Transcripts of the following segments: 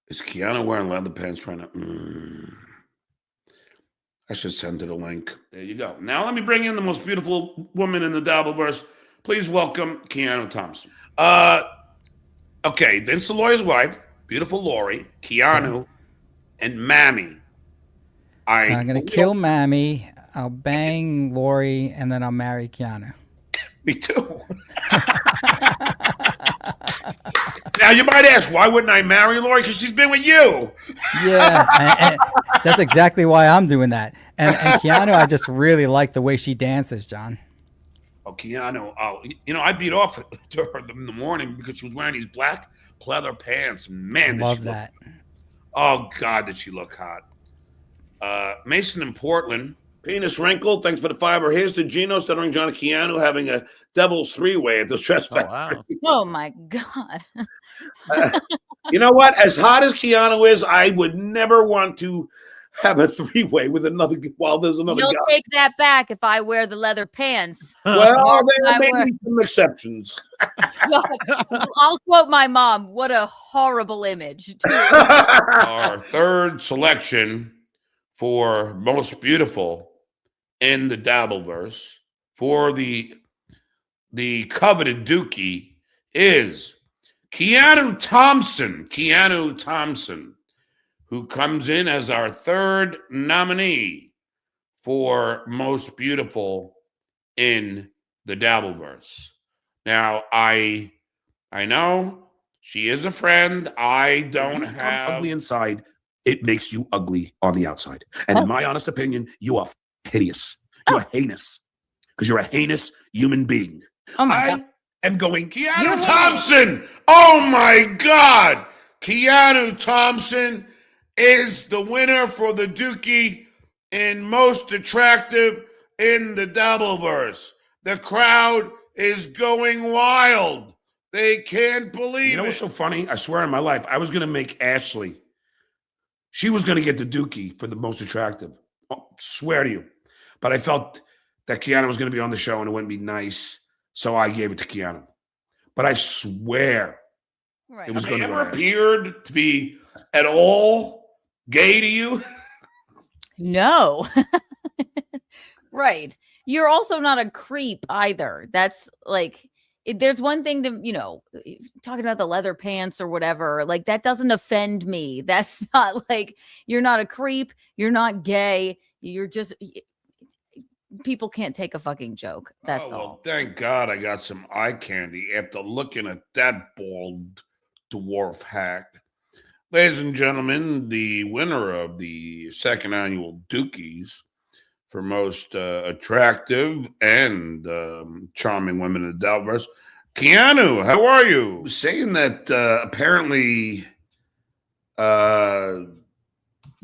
Is Keanu wearing leather pants right now? I should send her the link. There you go. Now let me bring in the most beautiful woman in the Dabbleverse. Please welcome Keanu Thompson. Okay, Vince the lawyer's wife, beautiful Lori, Keanu, and Mammy. I'm gonna kill Mammy. I'll bang Lori, and then I'll marry Keanu. Me too. Now you might ask, why wouldn't I marry Lori? Because she's been with you. Yeah, and that's exactly why I'm doing that. And Keanu, I just really like the way she dances, John. Oh, Keanu. Oh, I beat off to her in the morning because she was wearing these black pleather pants. Man, love that. Oh, God, did she look hot. Mason in Portland. Penis wrinkle. Thanks for the $5. Here's to Geno, Stuttering John, and Keanu having a devil's three-way at the Stress Factory. Oh, my God. You know what? As hot as Keanu is, I would never want to have a three-way with another while there's another guy. You'll take that back if I wear the leather pants. Well, there may be some exceptions. I'll quote my mom. What a horrible image. Our third selection for most beautiful in the Dabbleverse for the coveted Dookie is Keanu Thompson. Keanu Thompson, who comes in as our third nominee for most beautiful in the Dabbleverse. Now, I know she is a friend. I don't have ugly inside. It makes you ugly on the outside. And in my honest opinion, you are hideous. You are heinous. Because you're a heinous human being. Oh my God. I'm going, Keanu Thompson. Oh my God. Keanu Thompson is the winner for the Dookie in most attractive in the Dabbleverse. The crowd is going wild. They can't believe it. You know what's so funny? I swear on my life, I was going to make Ashley. She was going to get the Dookie for the most attractive. Oh, swear to you. But I felt that Keanu was going to be on the show and it wouldn't be nice. So I gave it to Keanu. But I swear it was going to ever appeared to be at all gay to you? No. Right. You're also not a creep either. That's like, there's one thing to, talking about the leather pants or whatever, like that doesn't offend me. That's not like, you're not a creep. You're not gay. You're just, people can't take a fucking joke. That's all. Well, thank God I got some eye candy after looking at that bald dwarf hack. Ladies and gentlemen, the winner of the second annual Dookies for most attractive and charming women in the Dabbleverse, Keanu, how are you? Saying that apparently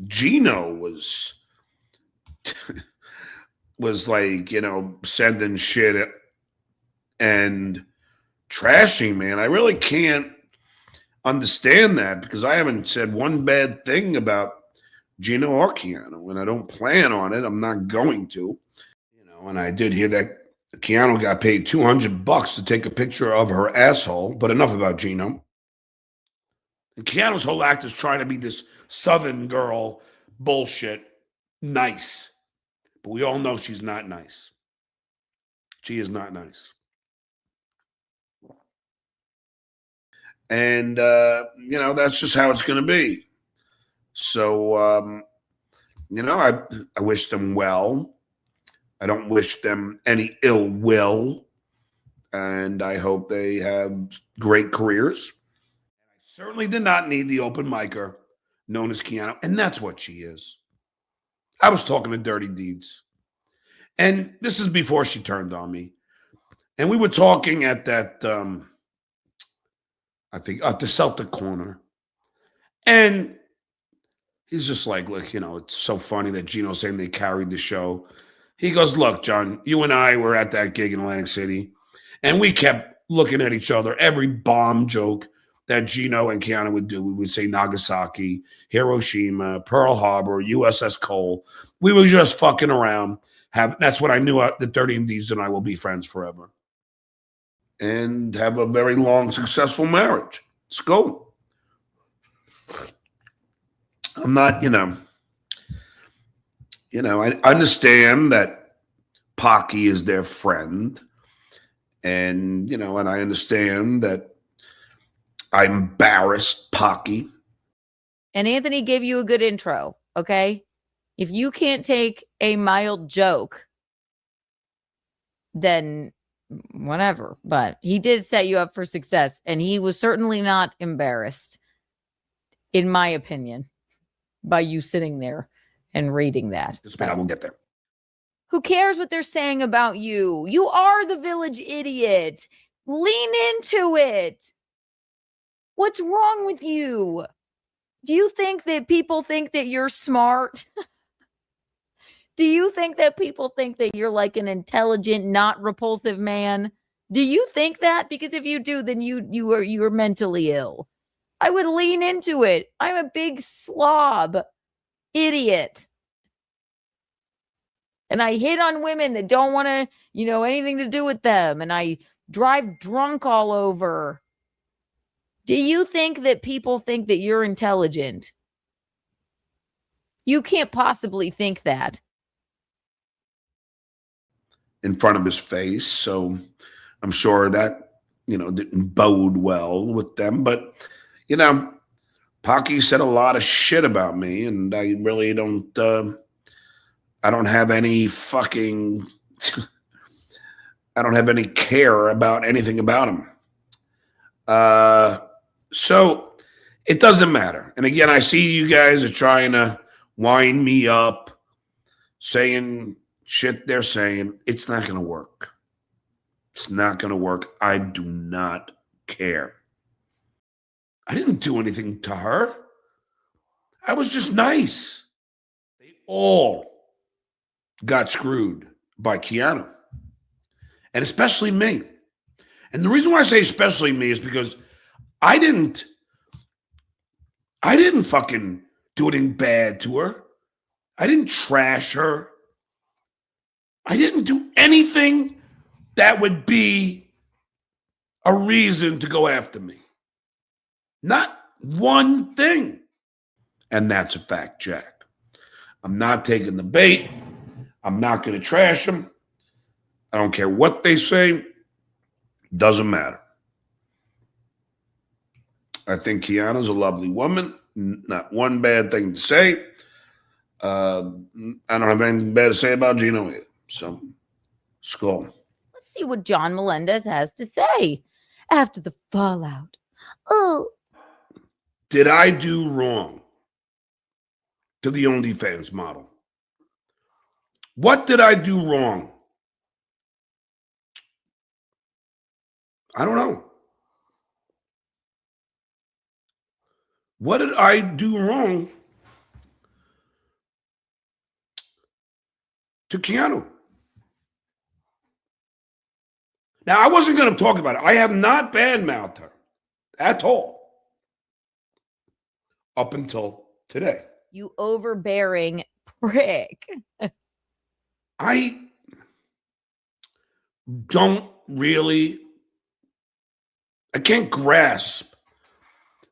Geno was like, sending shit and trashing, man. I really can't understand that because I haven't said one bad thing about Geno or Keanu, and I don't plan on it. I'm not going to. And I did hear that Keanu got paid $200 to take a picture of her asshole, but enough about Geno. And Keanu's whole act is trying to be this Southern girl bullshit nice. But we all know she's not nice. She is not nice. And, that's just how it's going to be. So, I wish them well. I don't wish them any ill will. And I hope they have great careers. I certainly did not need the open micer known as Keanu. And that's what she is. I was talking to Dirty Deeds. And this is before she turned on me. And we were talking at that, I think, at the Celtic corner. And he's just like, look, it's so funny that Geno's saying they carried the show. He goes, look, John, you and I were at that gig in Atlantic City. And we kept looking at each other. Every bomb joke that Geno and Keanu would do, we would say Nagasaki, Hiroshima, Pearl Harbor, USS Cole. We were just fucking around. That's what I knew that Dirty Deeds and I will be friends forever. And have a very long, successful marriage. Let's go. I'm not, I understand that Pocky is their friend. And, and I understand that I embarrassed Pocky. And Anthony gave you a good intro, okay? If you can't take a mild joke, then whatever. But he did set you up for success, and he was certainly not embarrassed, in my opinion, by you sitting there and reading that. I won't get there. Who cares what they're saying about you? You are the village idiot. Lean into it. What's wrong with you? Do you think that people think that you're smart? Do you think that people think that you're like an intelligent, not repulsive man? Do you think that? Because if you do, then you are mentally ill. I would lean into it. I'm a big slob idiot. And I hit on women that don't want to, anything to do with them. And I drive drunk all over. Do you think that people think that you're intelligent? You can't possibly think that. In front of his face. So I'm sure that, didn't bode well with them. But, Pocky said a lot of shit about me, and I really don't, I don't have any fucking, I don't have any care about anything about him. So it doesn't matter. And again, I see you guys are trying to wind me up, saying shit they're saying. It's not going to work. It's not going to work. I do not care. I didn't do anything to her. I was just nice. They all got screwed by Keanu. And especially me. And the reason why I say especially me is because I didn't fucking do anything bad to her. I didn't trash her. I didn't do anything that would be a reason to go after me. Not one thing. And that's a fact, Jack. I'm not taking the bait. I'm not going to trash them. I don't care what they say. Doesn't matter. I think Keanu's a lovely woman. Not one bad thing to say. I don't have anything bad to say about Geno either. So, skull. Let's see what John Melendez has to say after the fallout. Oh. Did I do wrong to the OnlyFans model? What did I do wrong? I don't know. What did I do wrong to Keanu? Now, I wasn't going to talk about it. I have not badmouthed her at all up until today. You overbearing prick. I don't really, I can't grasp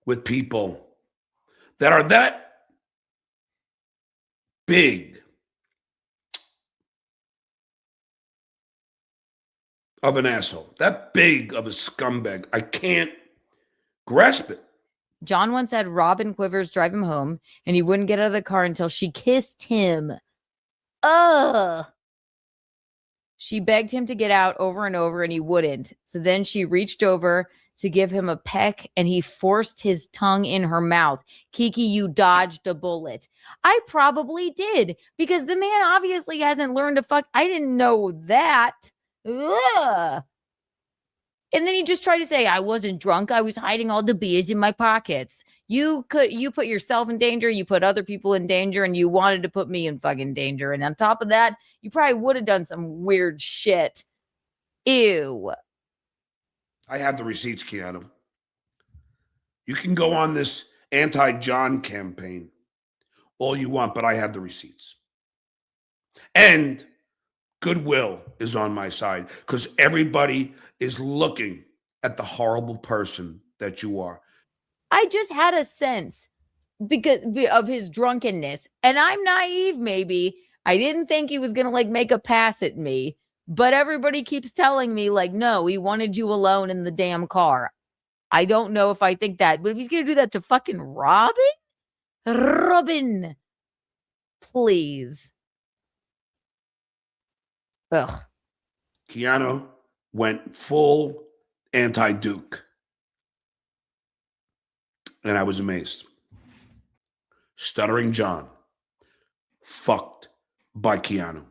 with people that are that big of an asshole, that big of a scumbag. I can't grasp it. John once had Robin Quivers drive him home, and he wouldn't get out of the car until she kissed him. Ugh. She begged him to get out over and over, and he wouldn't. So then she reached over to give him a peck, and he forced his tongue in her mouth. Kiki, you dodged a bullet. I probably did, because the man obviously hasn't learned to fuck. I didn't know that. Ugh. And then he just tried to say, I wasn't drunk. I was hiding all the beers in my pockets. You put yourself in danger. You put other people in danger, and you wanted to put me in fucking danger. And on top of that, you probably would have done some weird shit. Ew. I have the receipts, Keanu. You can go on this anti-John campaign all you want, but I have the receipts. And goodwill is on my side because everybody is looking at the horrible person that you are. I just had a sense because of his drunkenness. And I'm naive, maybe. I didn't think he was going to like make a pass at me, but everybody keeps telling me like, no, he wanted you alone in the damn car. I don't know if I think that, but if he's going to do that to fucking Robin, please. Ugh. Keanu went full anti-Duke. And I was amazed. Stuttering John, fucked by Keanu.